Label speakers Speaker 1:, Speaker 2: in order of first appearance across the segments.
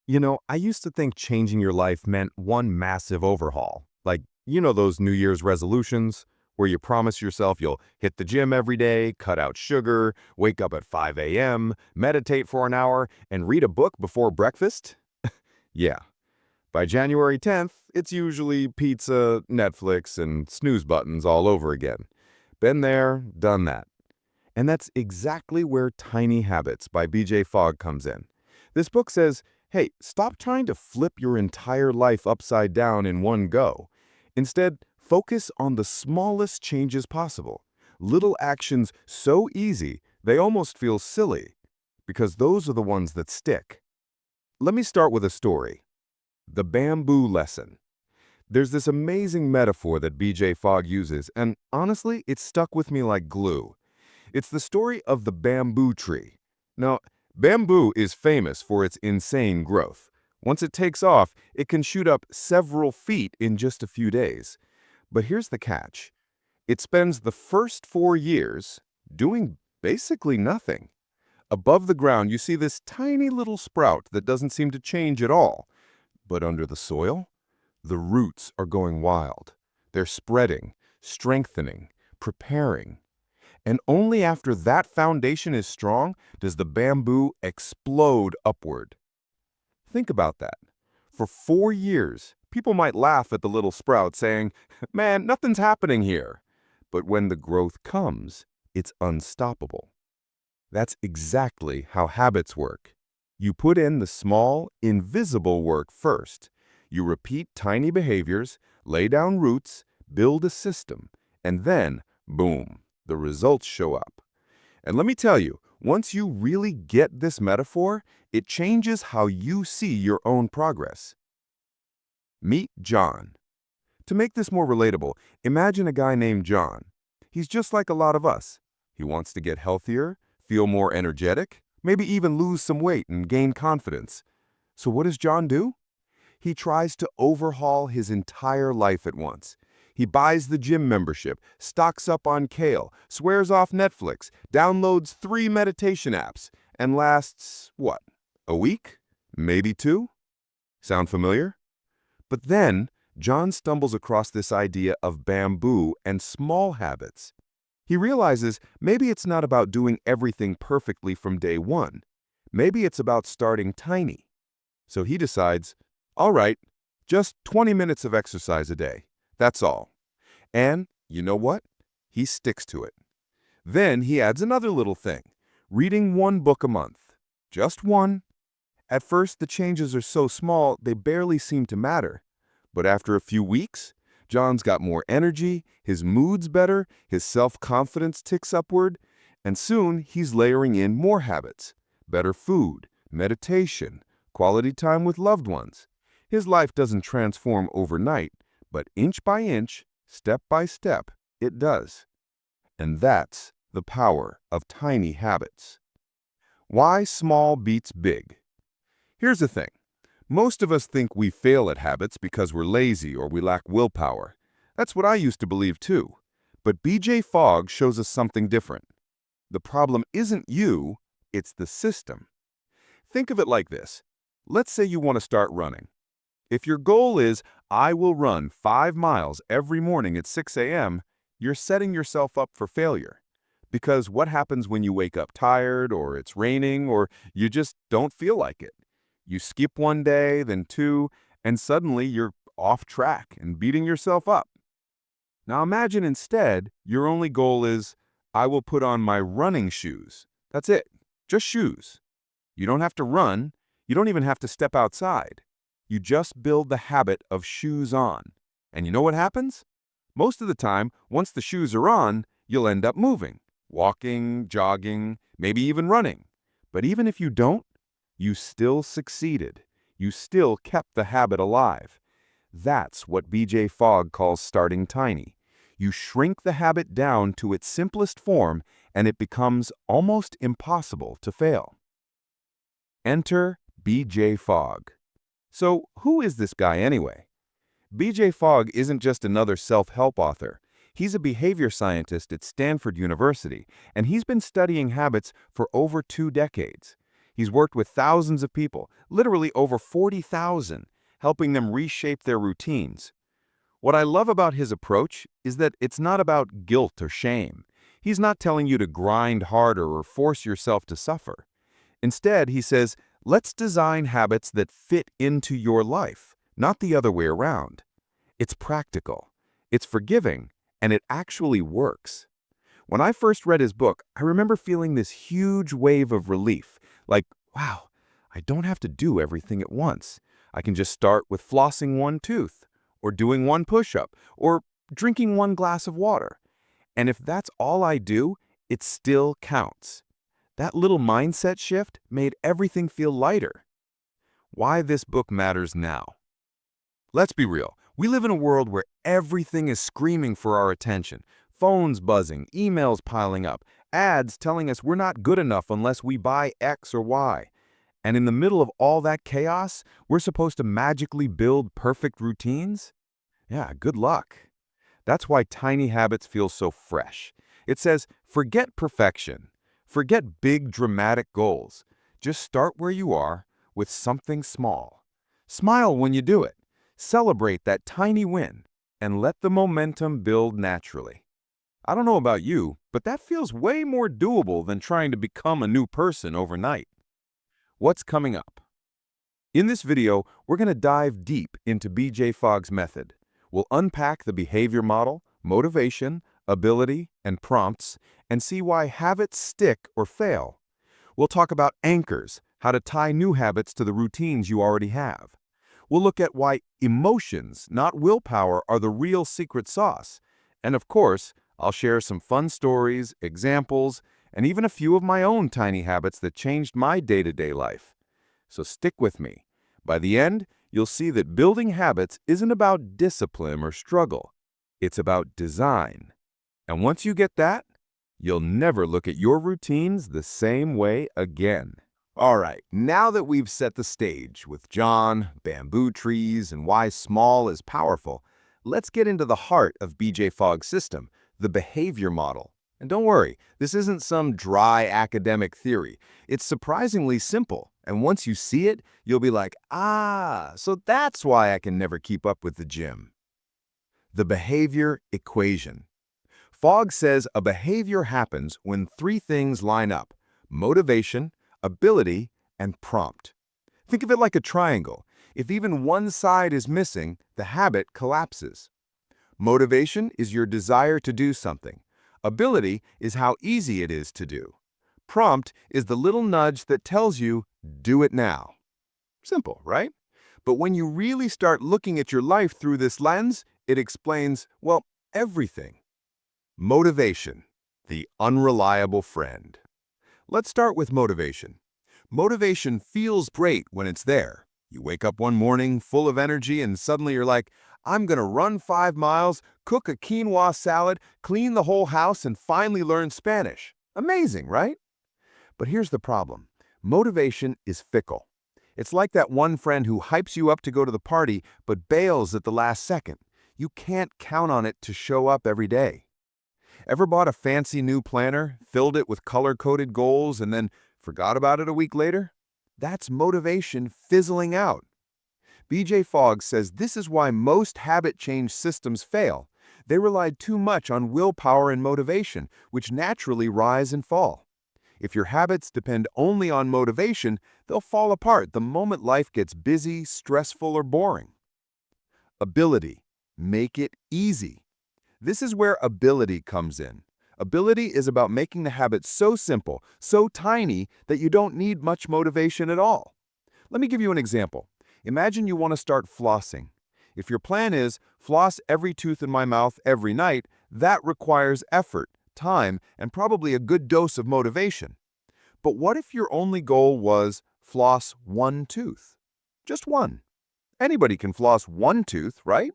Speaker 1: I used to think changing your life meant one massive overhaul. Like, those New Year's resolutions where you promise yourself you'll hit the gym every day, cut out sugar, wake up at 5 a.m., meditate for an hour, and read a book before breakfast? Yeah. By January 10th, it's usually pizza, Netflix, and snooze buttons all over again. Been there, done that. And that's exactly where Tiny Habits by BJ Fogg comes in. This book says, hey, stop trying to flip your entire life upside down in one go. Instead, focus on the smallest changes possible. Little actions so easy, they almost feel silly, because those are the ones that stick. Let me start with a story. The bamboo lesson. There's this amazing metaphor that BJ Fogg uses, and honestly, it stuck with me like glue. It's the story of the bamboo tree. Now, bamboo is famous for its insane growth. Once it takes off, it can shoot up several feet in just a few days. But here's the catch. It spends the first 4 years doing basically nothing. Above the ground, you see this tiny little sprout that doesn't seem to change at all. But under the soil, the roots are going wild. They're spreading, strengthening, preparing. And only after that foundation is strong does the bamboo explode upward. Think about that. For 4 years, people might laugh at the little sprout saying, man, nothing's happening here. But when the growth comes, it's unstoppable. That's exactly how habits work. You put in the small, invisible work first. You repeat tiny behaviors, lay down roots, build a system, and then, boom, the results show up. And let me tell you, once you really get this metaphor, it changes how you see your own progress. Meet John. To make this more relatable, imagine a guy named John. He's just like a lot of us. He wants to get healthier, feel more energetic, maybe even lose some weight and gain confidence. So what does John do? He tries to overhaul his entire life at once. He buys the gym membership, stocks up on kale, swears off Netflix, downloads 3 meditation apps, and lasts, what, a week? Maybe 2? Sound familiar? But then, John stumbles across this idea of bamboo and small habits. He realizes maybe it's not about doing everything perfectly from day one. Maybe it's about starting tiny. So he decides, all right, just 20 minutes of exercise a day. That's all. And you know what? He sticks to it. Then he adds another little thing, reading 1 book a month. Just 1. At first, the changes are so small, they barely seem to matter. But after a few weeks, John's got more energy, his mood's better, his self-confidence ticks upward, and soon he's layering in more habits. Better food, meditation, quality time with loved ones. His life doesn't transform overnight, but inch by inch, step by step, it does. And that's the power of tiny habits. Why small beats big? Here's the thing. Most of us think we fail at habits because we're lazy or we lack willpower. That's what I used to believe too. But BJ Fogg shows us something different. The problem isn't you, it's the system. Think of it like this. Let's say you want to start running. If your goal is, I will run 5 miles every morning at 6 a.m., you're setting yourself up for failure. Because what happens when you wake up tired, or it's raining, or you just don't feel like it? You skip one day, then 2, and suddenly you're off track and beating yourself up. Now imagine instead, your only goal is, I will put on my running shoes. That's it, just shoes. You don't have to run, you don't even have to step outside. You just build the habit of shoes on. And you know what happens? Most of the time, once the shoes are on, you'll end up moving, walking, jogging, maybe even running. But even if you don't, you still succeeded. You still kept the habit alive. That's what BJ Fogg calls starting tiny. You shrink the habit down to its simplest form, and it becomes almost impossible to fail. Enter BJ Fogg. So who is this guy anyway? BJ Fogg isn't just another self-help author. He's a behavior scientist at Stanford University, and he's been studying habits for over 2 decades. He's worked with thousands of people, literally over 40,000, helping them reshape their routines. What I love about his approach is that it's not about guilt or shame. He's not telling you to grind harder or force yourself to suffer. Instead, he says, let's design habits that fit into your life, not the other way around. It's practical, it's forgiving, and it actually works. When I first read his book, I remember feeling this huge wave of relief, like, wow, I don't have to do everything at once. I can just start with flossing one tooth, or doing one push-up, or drinking one glass of water. And if that's all I do, it still counts. That little mindset shift made everything feel lighter. Why this book matters now. Let's be real. We live in a world where everything is screaming for our attention. Phones buzzing, emails piling up, ads telling us we're not good enough unless we buy X or Y. And in the middle of all that chaos, we're supposed to magically build perfect routines? Yeah, good luck. That's why Tiny Habits feel so fresh. It says, forget perfection. Forget big, dramatic goals. Just start where you are with something small. Smile when you do it. Celebrate that tiny win and let the momentum build naturally. I don't know about you, but that feels way more doable than trying to become a new person overnight. What's coming up? In this video, we're going to dive deep into BJ Fogg's method. We'll unpack the behavior model, motivation, ability, and prompts, and see why habits stick or fail. We'll talk about anchors, how to tie new habits to the routines you already have. We'll look at why emotions, not willpower, are the real secret sauce. And of course, I'll share some fun stories, examples, and even a few of my own tiny habits that changed my day-to-day life. So stick with me. By the end, you'll see that building habits isn't about discipline or struggle. It's about design. And once you get that, you'll never look at your routines the same way again. All right, now that we've set the stage with John, bamboo trees, and why small is powerful, let's get into the heart of BJ Fogg's system, the behavior model. And don't worry, this isn't some dry academic theory. It's surprisingly simple, and once you see it, you'll be like, ah, so that's why I can never keep up with the gym. The behavior equation. Fogg says a behavior happens when three things line up: motivation, ability, and prompt. Think of it like a triangle. If even one side is missing, the habit collapses. Motivation is your desire to do something. Ability is how easy it is to do. Prompt is the little nudge that tells you, do it now. Simple, right? But when you really start looking at your life through this lens, it explains, well, everything. Motivation, the unreliable friend. Let's start with motivation. Motivation feels great when it's there. You wake up one morning full of energy and suddenly you're like, I'm going to run 5 miles, cook a quinoa salad, clean the whole house, and finally learn Spanish. Amazing, right? But here's the problem. Motivation is fickle. It's like that one friend who hypes you up to go to the party but bails at the last second. You can't count on it to show up every day. Ever bought a fancy new planner, filled it with color-coded goals, and then forgot about it a week later? That's motivation fizzling out. BJ Fogg says this is why most habit change systems fail. They relied too much on willpower and motivation, which naturally rise and fall. If your habits depend only on motivation, they'll fall apart the moment life gets busy, stressful, or boring. Ability. Make it easy. This is where ability comes in. Ability is about making the habit so simple, so tiny, that you don't need much motivation at all. Let me give you an example. Imagine you want to start flossing. If your plan is, floss every tooth in my mouth every night, that requires effort, time, and probably a good dose of motivation. But what if your only goal was floss one tooth? Just one. Anybody can floss one tooth, right?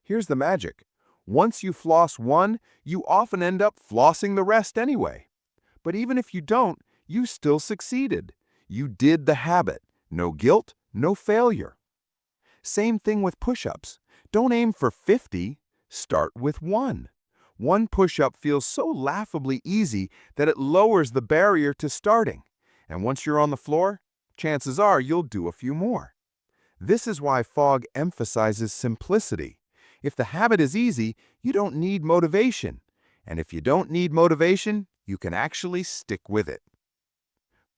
Speaker 1: Here's the magic. Once you floss one, you often end up flossing the rest anyway. But even if you don't, you still succeeded. You did the habit. No guilt, no failure. Same thing with push-ups. Don't aim for 50, start with one. One push-up feels so laughably easy that it lowers the barrier to starting. And once you're on the floor, chances are you'll do a few more. This is why Fogg emphasizes simplicity. If the habit is easy, you don't need motivation. And if you don't need motivation, you can actually stick with it.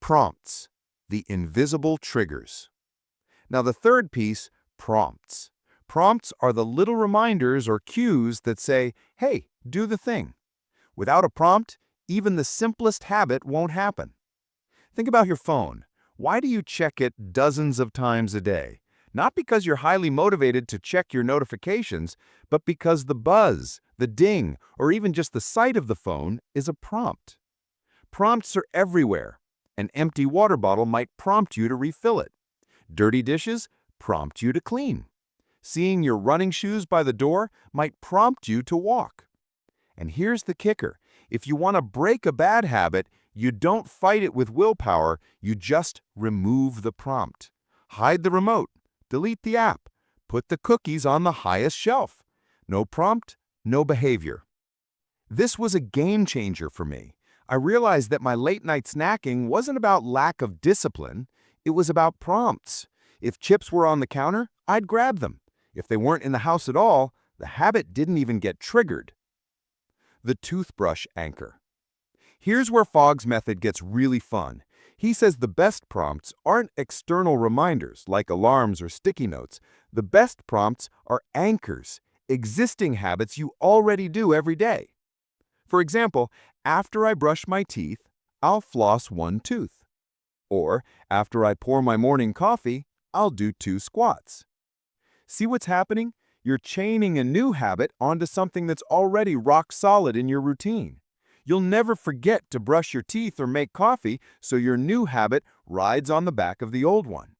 Speaker 1: Prompts, the invisible triggers. Now the third piece, prompts. Prompts are the little reminders or cues that say, hey, do the thing. Without a prompt, even the simplest habit won't happen. Think about your phone. Why do you check it dozens of times a day? Not because you're highly motivated to check your notifications, but because the buzz, the ding, or even just the sight of the phone is a prompt. Prompts are everywhere. An empty water bottle might prompt you to refill it. Dirty dishes prompt you to clean. Seeing your running shoes by the door might prompt you to walk. And here's the kicker. If you want to break a bad habit, you don't fight it with willpower, you just remove the prompt. Hide the remote, delete the app, put the cookies on the highest shelf. No prompt, no behavior. This was a game changer for me. I realized that my late-night snacking wasn't about lack of discipline, it was about prompts. If chips were on the counter, I'd grab them. If they weren't in the house at all, the habit didn't even get triggered. The toothbrush anchor. Here's where Fogg's method gets really fun. He says the best prompts aren't external reminders like alarms or sticky notes. The best prompts are anchors, existing habits you already do every day. For example, after I brush my teeth, I'll floss one tooth. Or after I pour my morning coffee, I'll do 2 squats. See what's happening? You're chaining a new habit onto something that's already rock solid in your routine. You'll never forget to brush your teeth or make coffee, so your new habit rides on the back of the old one.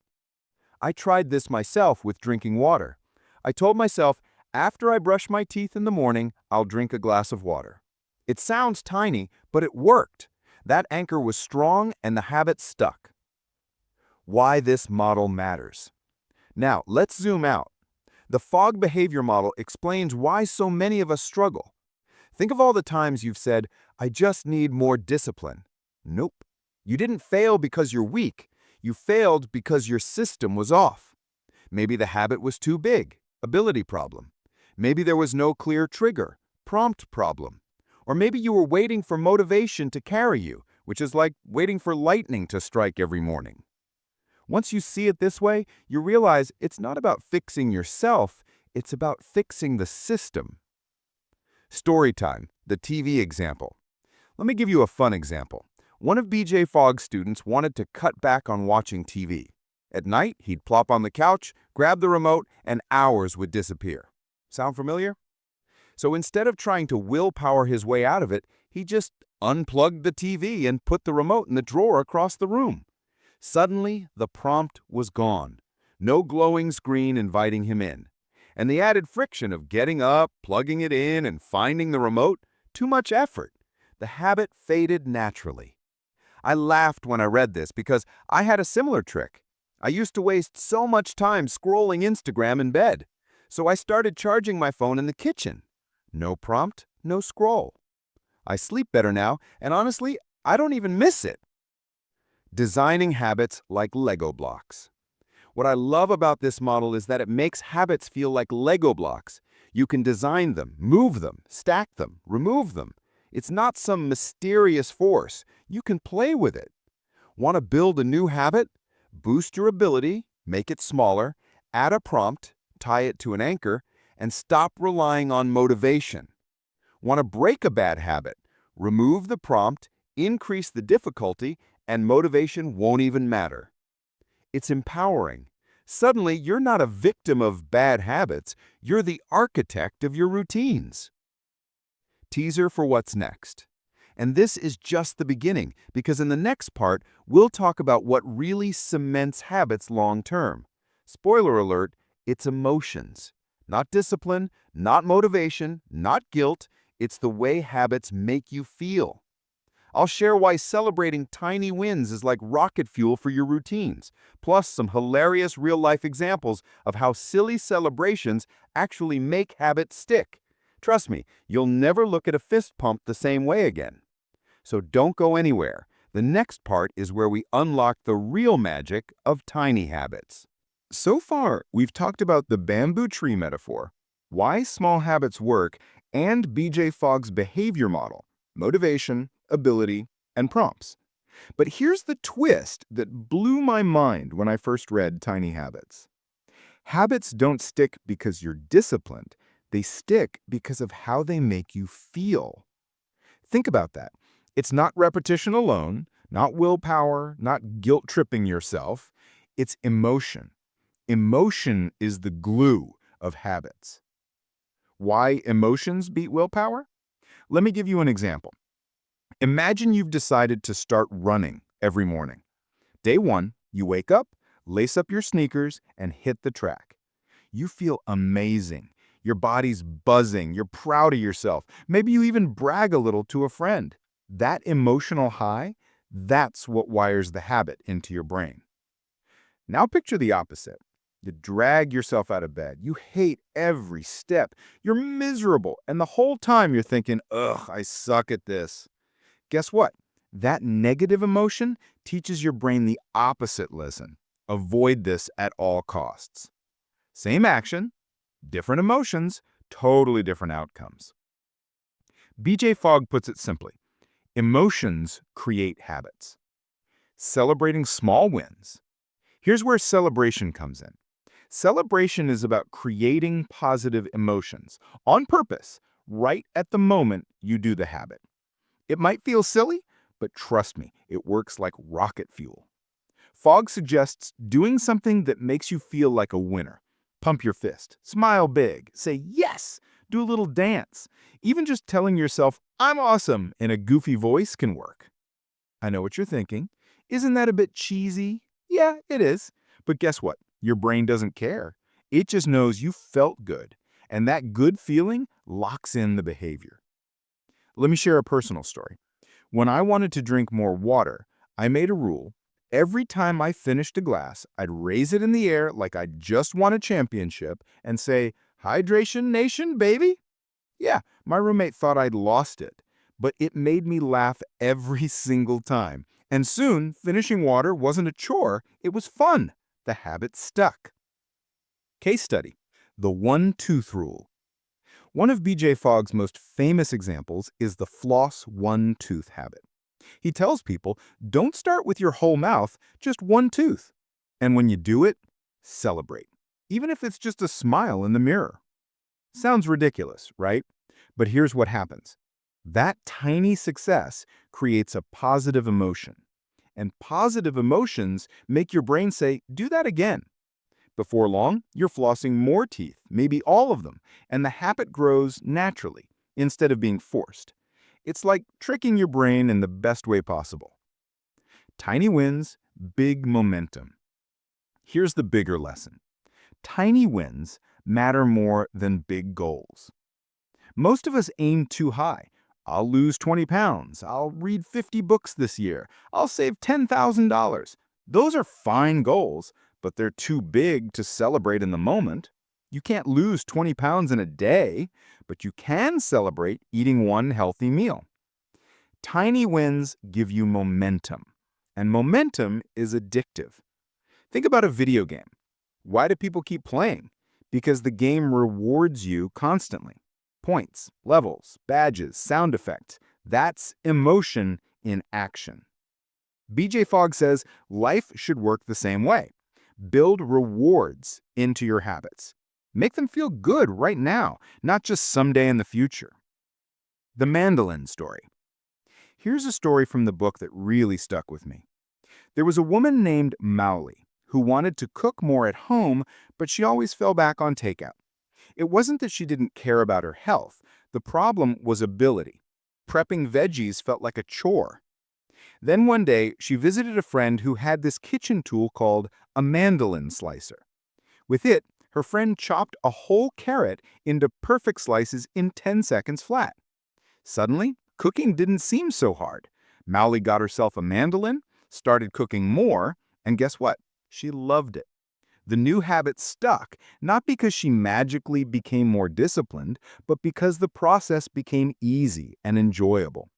Speaker 1: I tried this myself with drinking water. I told myself, after I brush my teeth in the morning, I'll drink a glass of water. It sounds tiny, but it worked. That anchor was strong and the habit stuck. Why this model matters. Now, let's zoom out. The Fogg Behavior Model explains why so many of us struggle. Think of all the times you've said, I just need more discipline. Nope. You didn't fail because you're weak. You failed because your system was off. Maybe the habit was too big, ability problem. Maybe there was no clear trigger, prompt problem. Or maybe you were waiting for motivation to carry you, which is like waiting for lightning to strike every morning. Once you see it this way, you realize it's not about fixing yourself, it's about fixing the system. Story time, the TV example. Let me give you a fun example. One of BJ Fogg's students wanted to cut back on watching TV. At night, he'd plop on the couch, grab the remote, and hours would disappear. Sound familiar? So instead of trying to willpower his way out of it, he just unplugged the TV and put the remote in the drawer across the room. Suddenly, the prompt was gone. No glowing screen inviting him in. And the added friction of getting up, plugging it in, and finding the remote, too much effort. The habit faded naturally. I laughed when I read this because I had a similar trick. I used to waste so much time scrolling Instagram in bed. So I started charging my phone in the kitchen. No prompt, no scroll. I sleep better now, and honestly, I don't even miss it. Designing habits like Lego blocks. What I love about this model is that it makes habits feel like Lego blocks. You can design them, move them, stack them, remove them. It's not some mysterious force. You can play with it. Want to build a new habit? Boost your ability, make it smaller, add a prompt, tie it to an anchor, and stop relying on motivation. Want to break a bad habit? Remove the prompt, increase the difficulty, and motivation won't even matter. It's empowering. Suddenly, you're not a victim of bad habits, you're the architect of your routines. Teaser for what's next. And this is just the beginning, because in the next part, we'll talk about what really cements habits long-term. Spoiler alert, it's emotions. Not discipline, not motivation, not guilt, it's the way habits make you feel. I'll share why celebrating tiny wins is like rocket fuel for your routines, plus some hilarious real-life examples of how silly celebrations actually make habits stick. Trust me, you'll never look at a fist pump the same way again. So don't go anywhere. The next part is where we unlock the real magic of tiny habits. So far, we've talked about the bamboo tree metaphor, why small habits work, and BJ Fogg's behavior model, motivation, ability, and prompts. But here's the twist that blew my mind when I first read Tiny Habits. Habits don't stick because you're disciplined. They stick because of how they make you feel. Think about that. It's not repetition alone, not willpower, not guilt-tripping yourself. It's emotion. Emotion is the glue of habits. Why emotions beat willpower? Let me give you an example. Imagine you've decided to start running every morning. Day one, you wake up, lace up your sneakers, and hit the track. You feel amazing. Your body's buzzing. You're proud of yourself. Maybe you even brag a little to a friend. That emotional high, that's what wires the habit into your brain. Now picture the opposite. You drag yourself out of bed. You hate every step. You're miserable. And the whole time you're thinking, ugh, I suck at this. Guess what? That negative emotion teaches your brain the opposite lesson. Avoid this at all costs. Same action, different emotions, totally different outcomes. BJ Fogg puts it simply. Emotions create habits. Celebrating small wins. Here's where celebration comes in. Celebration is about creating positive emotions on purpose, right at the moment you do the habit. It might feel silly, but trust me, it works like rocket fuel. Fogg suggests doing something that makes you feel like a winner. Pump your fist, smile big, say yes, do a little dance. Even just telling yourself, I'm awesome, in a goofy voice can work. I know what you're thinking. Isn't that a bit cheesy? Yeah, it is. But guess what? Your brain doesn't care. It just knows you felt good, and that good feeling locks in the behavior. Let me share a personal story. When I wanted to drink more water, I made a rule. Every time I finished a glass, I'd raise it in the air like I just won a championship and say, Hydration Nation, baby! Yeah, my roommate thought I'd lost it, but it made me laugh every single time. And soon, finishing water wasn't a chore, it was fun. The habit stuck. Case study, the one-tooth rule. One of BJ Fogg's most famous examples is the floss one-tooth habit. He tells people, don't start with your whole mouth, just one tooth. And when you do it, celebrate, even if it's just a smile in the mirror. Sounds ridiculous, right? But here's what happens. That tiny success creates a positive emotion. And positive emotions make your brain say, do that again. Before long, you're flossing more teeth, maybe all of them, and the habit grows naturally, instead of being forced. It's like tricking your brain in the best way possible. Tiny wins, big momentum. Here's the bigger lesson. Tiny wins matter more than big goals. Most of us aim too high. I'll lose 20 pounds. I'll read 50 books this year. I'll save $10,000. Those are fine goals, but they're too big to celebrate in the moment. You can't lose 20 pounds in a day, but you can celebrate eating one healthy meal. Tiny wins give you momentum, and momentum is addictive. Think about a video game. Why do people keep playing? Because the game rewards you constantly. Points, levels, badges, sound effects. That's emotion in action. BJ Fogg says life should work the same way. Build rewards into your habits. Make them feel good right now, not just someday in the future. The mandolin story. Here's a story from the book that really stuck with me. There was a woman named Mowley who wanted to cook more at home, but she always fell back on takeout. It wasn't that she didn't care about her health. The problem was ability. Prepping veggies felt like a chore. Then one day, she visited a friend who had this kitchen tool called a mandolin slicer. With it, her friend chopped a whole carrot into perfect slices in 10 seconds flat. Suddenly, cooking didn't seem so hard. Mowley got herself a mandolin, started cooking more, and guess what? She loved it. The new habit stuck, not because she magically became more disciplined, but because the process became easy and enjoyable.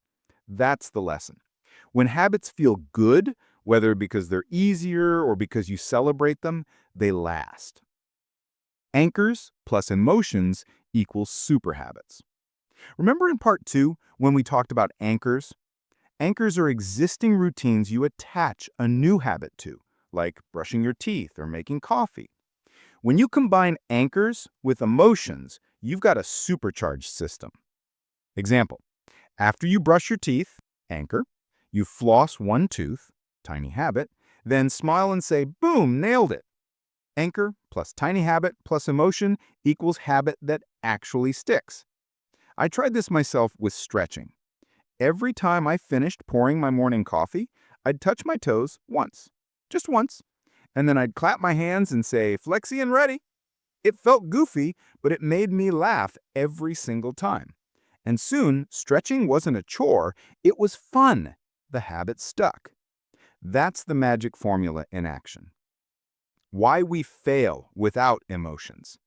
Speaker 1: That's the lesson.
Speaker 2: When habits feel good, whether because they're easier or because you celebrate them, they last. Anchors plus emotions equals super habits. Remember in part 2 when we talked about anchors? Anchors are existing routines you attach a new habit to, like brushing your teeth or making coffee. When you combine anchors with emotions, you've got a supercharged system. Example, after you brush your teeth, anchor, you floss one tooth, tiny habit, then smile and say, boom, nailed it. Anchor plus tiny habit plus emotion equals habit that actually sticks. I tried this myself with stretching. Every time I finished pouring my morning coffee, I'd touch my toes once, just once, and then I'd clap my hands and say, flexi and ready. It felt goofy, but it made me laugh every single time. And soon, stretching wasn't a chore, it was fun. The habit stuck. That's the magic formula in action. Why we fail without emotions.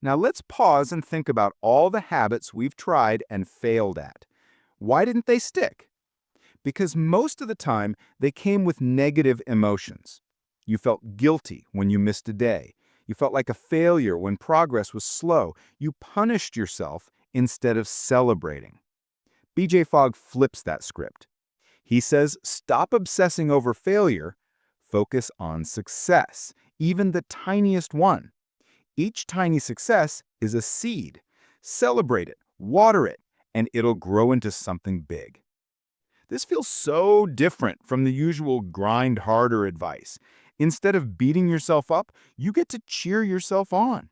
Speaker 2: Now let's pause and think about all the habits we've tried and failed at. Why didn't they stick? Because most of the time, they came with negative emotions. You felt guilty when you missed a day. You felt like a failure when progress was slow. You punished yourself instead of celebrating. BJ Fogg flips that script. He says, stop obsessing over failure, focus on success, even the tiniest one. Each tiny success is a seed. Celebrate it, water it, and it'll grow into something big. This feels so different from the usual grind harder advice. Instead of beating yourself up, you get to cheer yourself on.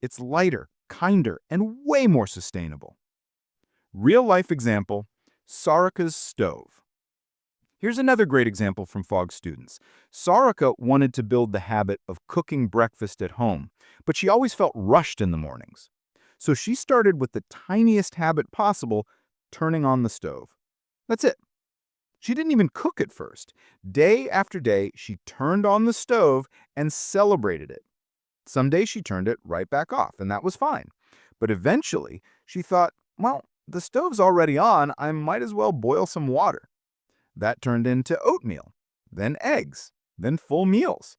Speaker 2: It's lighter, kinder, and way more sustainable. Real life example, Sarika's stove. Here's another great example from Fogg students. Sarika wanted to build the habit of cooking breakfast at home, but she always felt rushed in the mornings. So she started with the tiniest habit possible, turning on the stove. That's it. She didn't even cook at first. Day after day, she turned on the stove and celebrated it. Some days she turned it right back off, and that was fine. But eventually, she thought, well, the stove's already on, I might as well boil some water. That turned into oatmeal, then eggs, then full meals.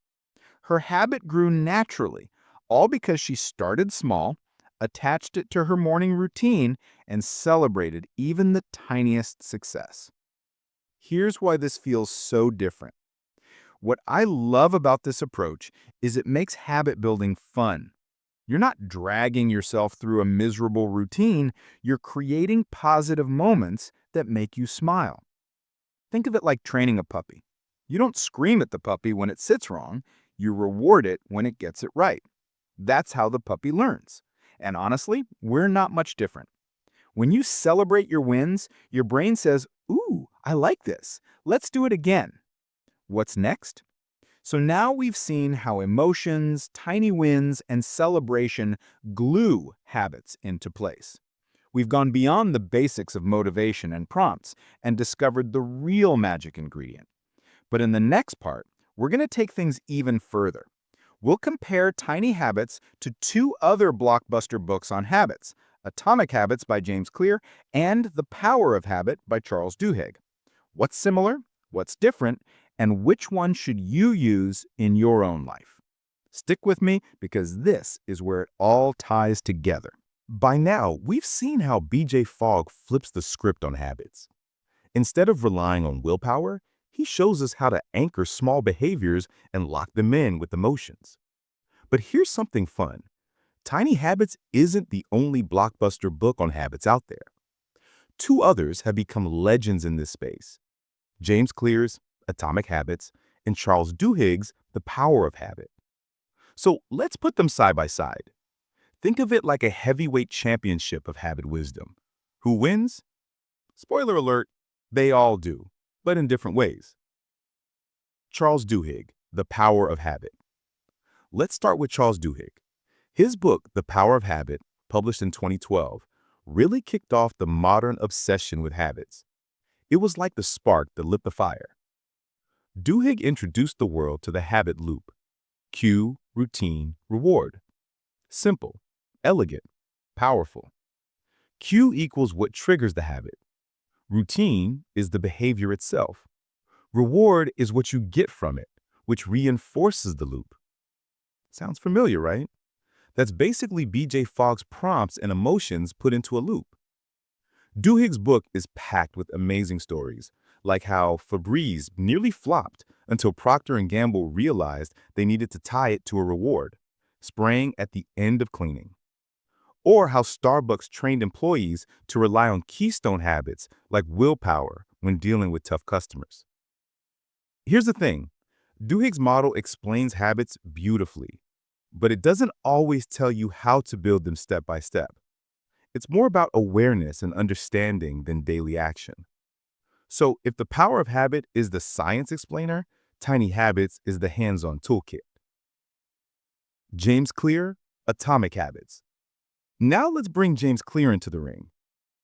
Speaker 2: Her habit grew naturally, all because she started small, attached it to her morning routine, and celebrated even the tiniest success. Here's why this feels so different. What I love about this approach is it makes habit building fun. You're not dragging yourself through a miserable routine, you're creating positive moments that make you smile. Think of it like training a puppy. You don't scream at the puppy when it sits wrong, you reward it when it gets it right. That's how the puppy learns. And honestly, we're not much different. When you celebrate your wins, your brain says, ooh, I like this. Let's do it again. What's next? So now we've seen how emotions, tiny wins, and celebration glue habits into place. We've gone beyond the basics of motivation and prompts and discovered the real magic ingredient. But in the next part, we're going to take things even further. We'll compare tiny habits to two other blockbuster books on habits, Atomic Habits by James Clear and The Power of Habit by Charles Duhigg. What's similar? What's different? And which one should you use in your own life? Stick with me because this is where it all ties together. By now, we've seen how BJ Fogg flips the script on habits. Instead of relying on willpower, he shows us how to anchor small behaviors and lock them in with emotions. But here's something fun. Tiny Habits isn't the only blockbuster book on habits out there. Two others have become legends in this space. James Clear's Atomic Habits and Charles Duhigg's The Power of Habit. So let's put them side by side. Think of it like a heavyweight championship of habit wisdom. Who wins? Spoiler alert, they all do, but in different ways. Charles Duhigg, The Power of Habit. Let's start with Charles Duhigg. His book, The Power of Habit, published in 2012, really kicked off the modern obsession with habits. It was like the spark that lit the fire. Duhigg introduced the world to the habit loop. Cue, routine, reward. Simple, elegant, powerful. Cue equals what triggers the habit. Routine is the behavior itself. Reward is what you get from it, which reinforces the loop. Sounds familiar, right? That's basically BJ Fogg's prompts and emotions put into a loop. Duhigg's book is packed with amazing stories, like how Febreze nearly flopped until Procter & Gamble realized they needed to tie it to a reward, spraying at the end of cleaning. Or how Starbucks trained employees to rely on keystone habits like willpower when dealing with tough customers. Here's the thing, Duhigg's model explains habits beautifully, but it doesn't always tell you how to build them step by step. It's more about awareness and understanding than daily action. So if the power of habit is the science explainer, Tiny Habits is the hands-on toolkit. James Clear, Atomic Habits. Now let's bring James Clear into the ring.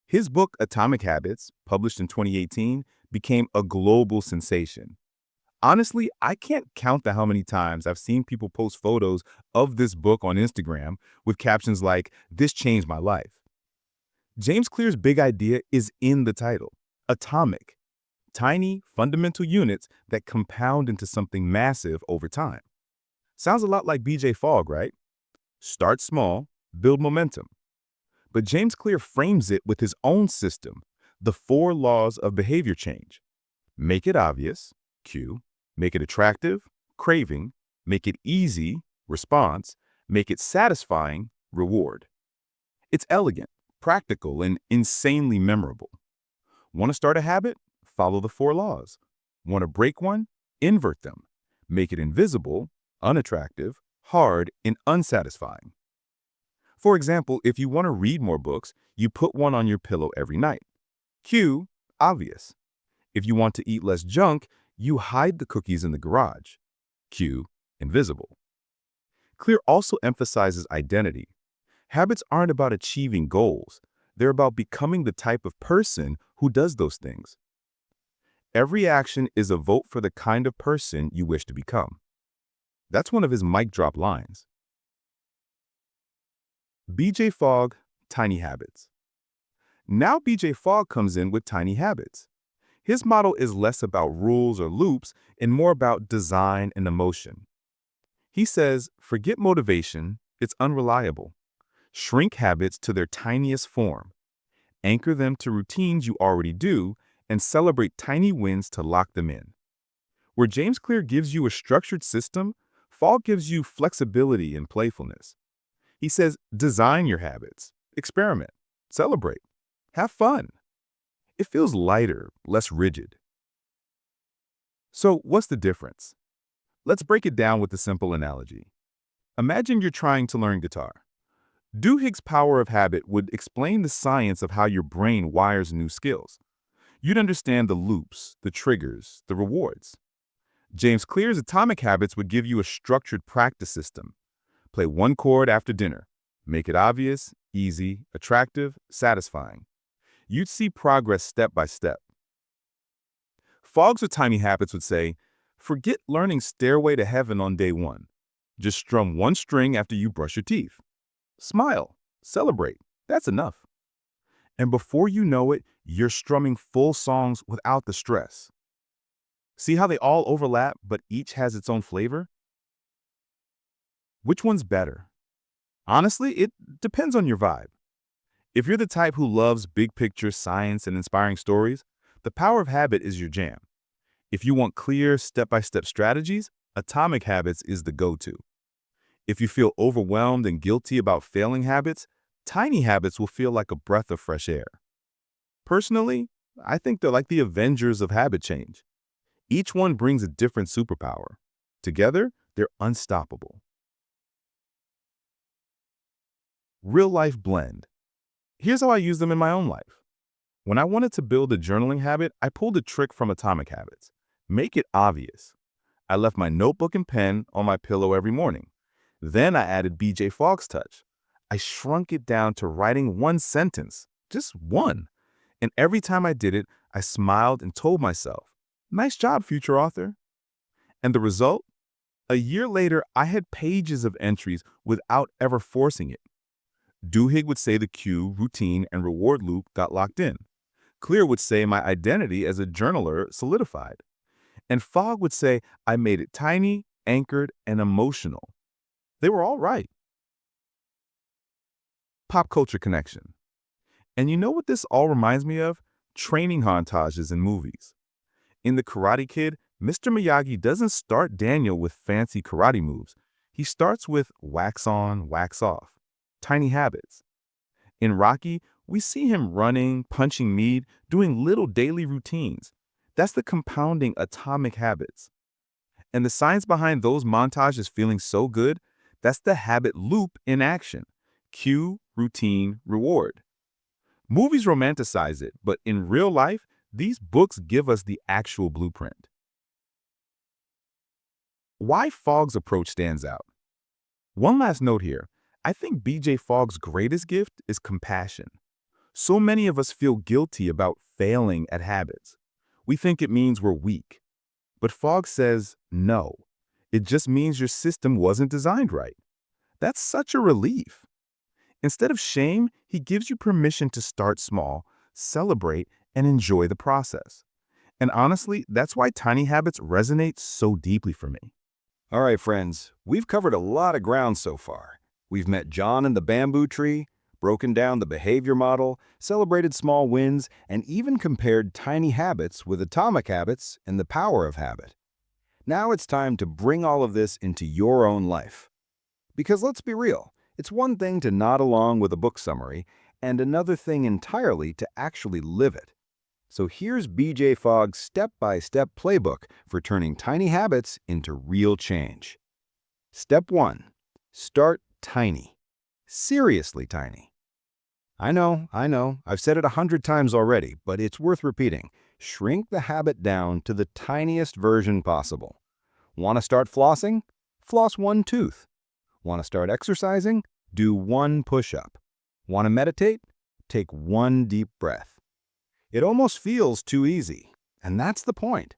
Speaker 2: His book, Atomic Habits, published in 2018, became a global sensation. Honestly, I can't count how many times I've seen people post photos of this book on Instagram with captions like, "This changed my life." James Clear's big idea is in the title, atomic, tiny fundamental units that compound into something massive over time. Sounds a lot like BJ Fogg, right? Start small, build momentum. But James Clear frames it with his own system, the 4 laws of behavior change. Make it obvious, cue, make it attractive, craving, make it easy, response, make it satisfying, reward. It's elegant, practical, and insanely memorable. Want to start a habit? Follow the 4 laws. Want to break one? Invert them. Make it invisible, unattractive, hard, and unsatisfying. For example, if you want to read more books, you put one on your pillow every night. Cue, obvious. If you want to eat less junk, you hide the cookies in the garage. Cue, invisible. Clear also emphasizes identity. Habits aren't about achieving goals. They're about becoming the type of person who does those things. Every action is a vote for the kind of person you wish to become. That's one of his mic drop lines. BJ Fogg, Tiny Habits. Now BJ Fogg comes in with Tiny Habits. His model is less about rules or loops and more about design and emotion. He says, forget motivation, it's unreliable. Shrink habits to their tiniest form. Anchor them to routines you already do and celebrate tiny wins to lock them in. Where James Clear gives you a structured system, Fogg gives you flexibility and playfulness. He says, design your habits, experiment, celebrate, have fun. It feels lighter, less rigid. So what's the difference? Let's break it down with a simple analogy. Imagine you're trying to learn guitar. Duhigg's power of habit would explain the science of how your brain wires new skills. You'd understand the loops, the triggers, the rewards. James Clear's Atomic Habits would give you a structured practice system. Play one chord after dinner. Make it obvious, easy, attractive, satisfying. You'd see progress step by step. Fogg's or Tiny Habits would say, forget learning Stairway to Heaven on day 1. Just strum one string after you brush your teeth. Smile, celebrate, that's enough. And before you know it, you're strumming full songs without the stress. See how they all overlap, but each has its own flavor? Which one's better? Honestly, it depends on your vibe. If you're the type who loves big picture science and inspiring stories, the power of habit is your jam. If you want clear, step-by-step strategies, Atomic Habits is the go-to. If you feel overwhelmed and guilty about failing habits, Tiny Habits will feel like a breath of fresh air. Personally, I think they're like the Avengers of habit change. Each one brings a different superpower. Together, they're unstoppable. Real-life blend. Here's how I use them in my own life. When I wanted to build a journaling habit, I pulled a trick from Atomic Habits. Make it obvious. I left my notebook and pen on my pillow every morning. Then I added BJ Fogg's touch. I shrunk it down to writing one sentence, just one. And every time I did it, I smiled and told myself, nice job, future author. And the result? A year later, I had pages of entries without ever forcing it. Duhigg would say the cue, routine, and reward loop got locked in. Clear would say my identity as a journaler solidified. And Fogg would say, I made it tiny, anchored, and emotional. They were all right. Pop culture connection. And you know what this all reminds me of? Training montages in movies. In The Karate Kid, Mr. Miyagi doesn't start Daniel with fancy karate moves. He starts with wax on, wax off, tiny habits. In Rocky, we see him running, punching meat, doing little daily routines. That's the compounding atomic habits. And the science behind those montages feeling so good, that's the habit loop in action. Cue, routine, reward. Movies romanticize it, but in real life, these books give us the actual blueprint. Why Fogg's approach stands out. One last note here. I think BJ Fogg's greatest gift is compassion. So many of us feel guilty about failing at habits. We think it means we're weak. But Fogg says, no. It just means your system wasn't designed right. That's such a relief. Instead of shame, he gives you permission to start small, celebrate, and enjoy the process. And honestly, that's why tiny habits resonate so deeply for me.
Speaker 1: All right, friends, we've covered a lot of ground so far. We've met John and the bamboo tree, broken down the behavior model, celebrated small wins, and even compared tiny habits with atomic habits and the power of habit. Now it's time to bring all of this into your own life. Because let's be real, it's one thing to nod along with a book summary, and another thing entirely to actually live it. So here's BJ Fogg's step-by-step playbook for turning tiny habits into real change. Step 1. Start tiny. Seriously tiny. I know, I've said it 100 times already, but it's worth repeating. Shrink the habit down to the tiniest version possible. Want to start flossing? Floss one tooth. Want to start exercising? Do one push-up. Want to meditate? Take one deep breath. It almost feels too easy, and that's the point.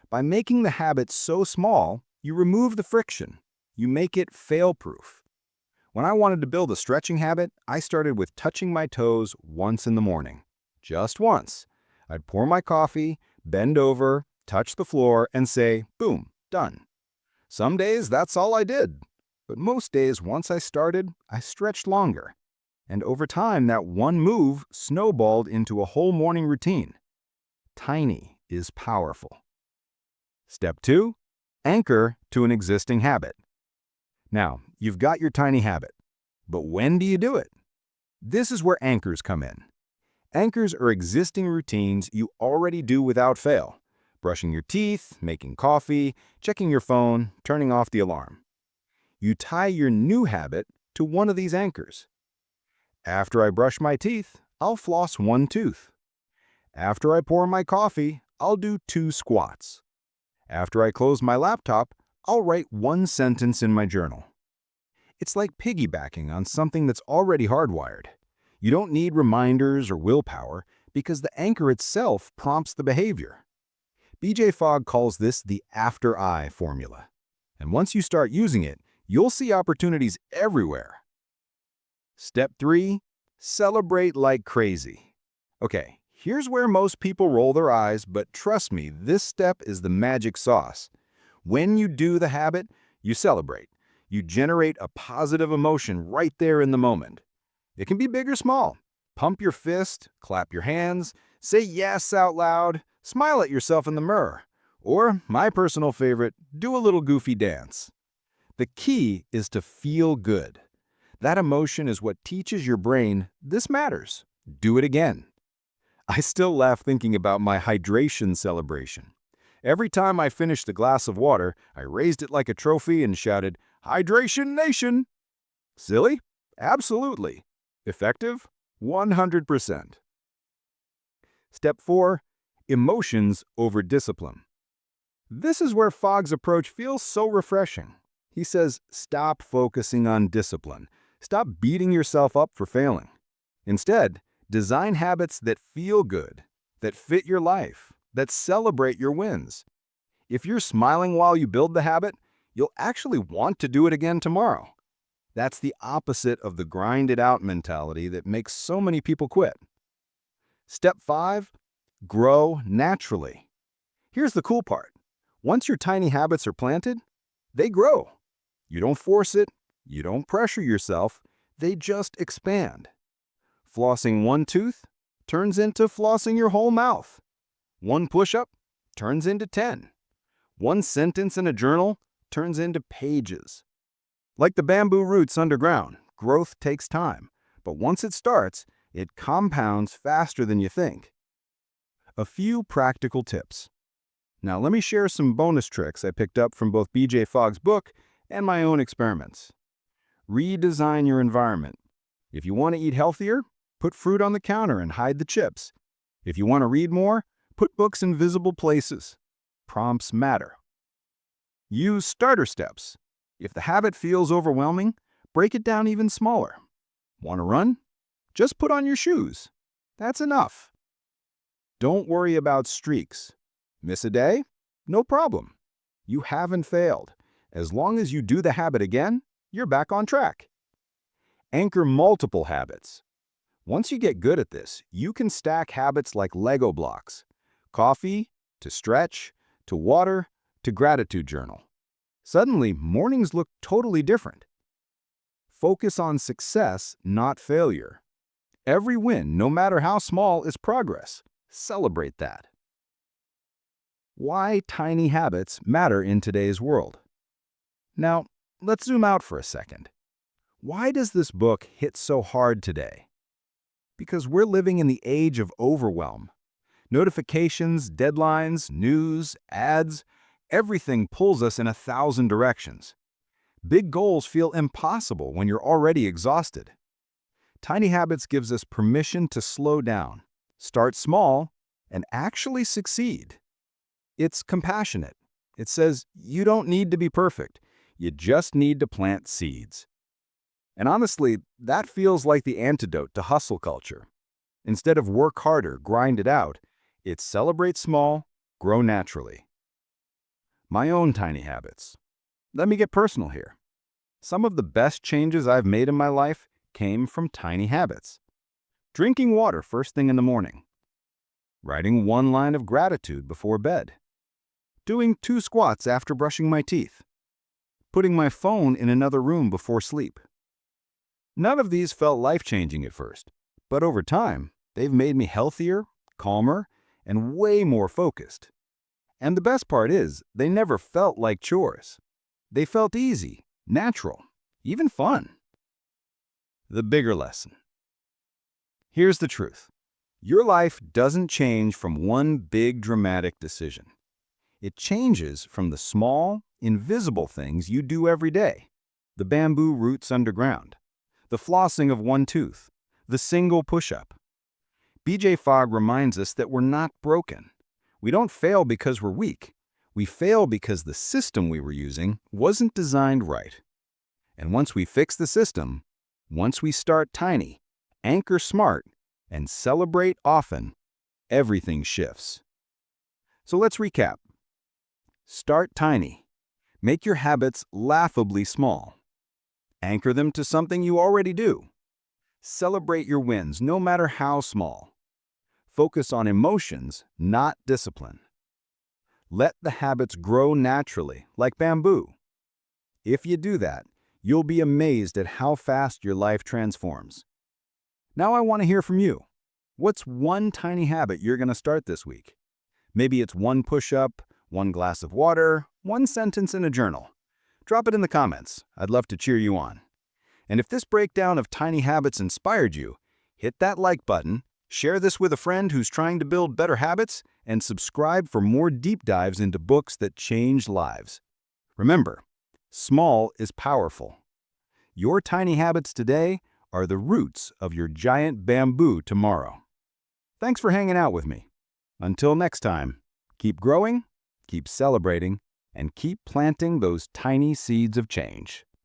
Speaker 1: By making the habit so small, you remove the friction. You make it fail-proof. When I wanted to build a stretching habit, I started with touching my toes once in the morning. Just once. I'd pour my coffee, bend over, touch the floor, and say, boom, done. Some days, that's all I did. But most days, once I started, I stretched longer. And over time, that one move snowballed into a whole morning routine. Tiny is powerful. Step 2. Anchor to an existing habit. Now, you've got your tiny habit. But when do you do it? This is where anchors come in. Anchors are existing routines you already do without fail. Brushing your teeth, making coffee, checking your phone, turning off the alarm. You tie your new habit to one of these anchors. After I brush my teeth, I'll floss one tooth. After I pour my coffee, I'll do 2 squats. After I close my laptop, I'll write 1 sentence in my journal. It's like piggybacking on something that's already hardwired. You don't need reminders or willpower because the anchor itself prompts the behavior. BJ Fogg calls this the after-I formula. And once you start using it, you'll see opportunities everywhere. Step 3. Celebrate like crazy. Okay, here's where most people roll their eyes, but trust me, this step is the magic sauce. When you do the habit, you celebrate. You generate a positive emotion right there in the moment. It can be big or small. Pump your fist, clap your hands, say yes out loud, smile at yourself in the mirror. Or, my personal favorite, do a little goofy dance. The key is to feel good. That emotion is what teaches your brain, this matters. Do it again. I still laugh thinking about my hydration celebration. Every time I finished a glass of water, I raised it like a trophy and shouted, "Hydration Nation!" Silly? Absolutely. Effective? 100%. Step 4. Emotions over discipline. This is where Fogg's approach feels so refreshing. He says, stop focusing on discipline. Stop beating yourself up for failing. Instead, design habits that feel good, that fit your life, that celebrate your wins. If you're smiling while you build the habit, you'll actually want to do it again tomorrow. That's the opposite of the grind-it-out mentality that makes so many people quit. Step 5. Grow naturally. Here's the cool part.
Speaker 2: Once your tiny habits are planted, they grow. You don't force it, you don't pressure yourself, they just expand. Flossing one tooth turns into flossing your whole mouth. One push-up turns into 10. One sentence in a journal turns into pages. Like the bamboo roots underground, growth takes time, but once it starts, it compounds faster than you think. A few practical tips. Now let me share some bonus tricks I picked up from both BJ Fogg's book and my own experiments. Redesign your environment. If you want to eat healthier, put fruit on the counter and hide the chips. If you want to read more, put books in visible places. Prompts matter. Use starter steps. If the habit feels overwhelming, break it down even smaller. Want to run? Just put on your shoes. That's enough. Don't worry about streaks. Miss a day? No problem. You haven't failed. As long as you do the habit again, you're back on track. Anchor multiple habits. Once you get good at this, you can stack habits like Lego blocks. Coffee, to stretch, to water, to gratitude journal. Suddenly, mornings look totally different. Focus on success, not failure. Every win, no matter how small, is progress. Celebrate that. Why tiny habits matter in today's world. Now, let's zoom out for a second. Why does this book hit so hard today? Because we're living in the age of overwhelm. Notifications, deadlines, news, ads, everything pulls us in 1,000 directions. Big goals feel impossible when you're already exhausted. Tiny Habits gives us permission to slow down, start small, and actually succeed. It's compassionate. It says you don't need to be perfect. You just need to plant seeds. And honestly, that feels like the antidote to hustle culture. Instead of work harder, grind it out, it's celebrate small, grow naturally. My own tiny habits. Let me get personal here. Some of the best changes I've made in my life came from tiny habits. Drinking water first thing in the morning. Writing one line of gratitude before bed. Doing 2 squats after brushing my teeth. Putting my phone in another room before sleep. None of these felt life-changing at first, but over time, they've made me healthier, calmer, and way more focused. And the best part is, they never felt like chores. They felt easy, natural, even fun. The bigger lesson. Here's the truth. Your life doesn't change from one big dramatic decision. It changes from the small, invisible things you do every day. The bamboo roots underground. The flossing of one tooth. The single push-up. BJ Fogg reminds us that we're not broken. We don't fail because we're weak. We fail because the system we were using wasn't designed right. And once we fix the system, once we start tiny, anchor smart, and celebrate often, everything shifts. So let's recap. Start tiny. Make your habits laughably small. Anchor them to something you already do. Celebrate your wins, no matter how small. Focus on emotions, not discipline. Let the habits grow naturally, like bamboo. If you do that, you'll be amazed at how fast your life transforms. Now I want to hear from you. What's one tiny habit you're going to start this week? Maybe it's one push-up, one glass of water, one sentence in a journal. Drop it in the comments. I'd love to cheer you on. And if this breakdown of tiny habits inspired you, hit that like button, share this with a friend who's trying to build better habits, and subscribe for more deep dives into books that change lives. Remember, small is powerful. Your tiny habits today are the roots of your giant bamboo tomorrow. Thanks for hanging out with me. Until next time, keep growing, keep celebrating, and keep planting those tiny seeds of change.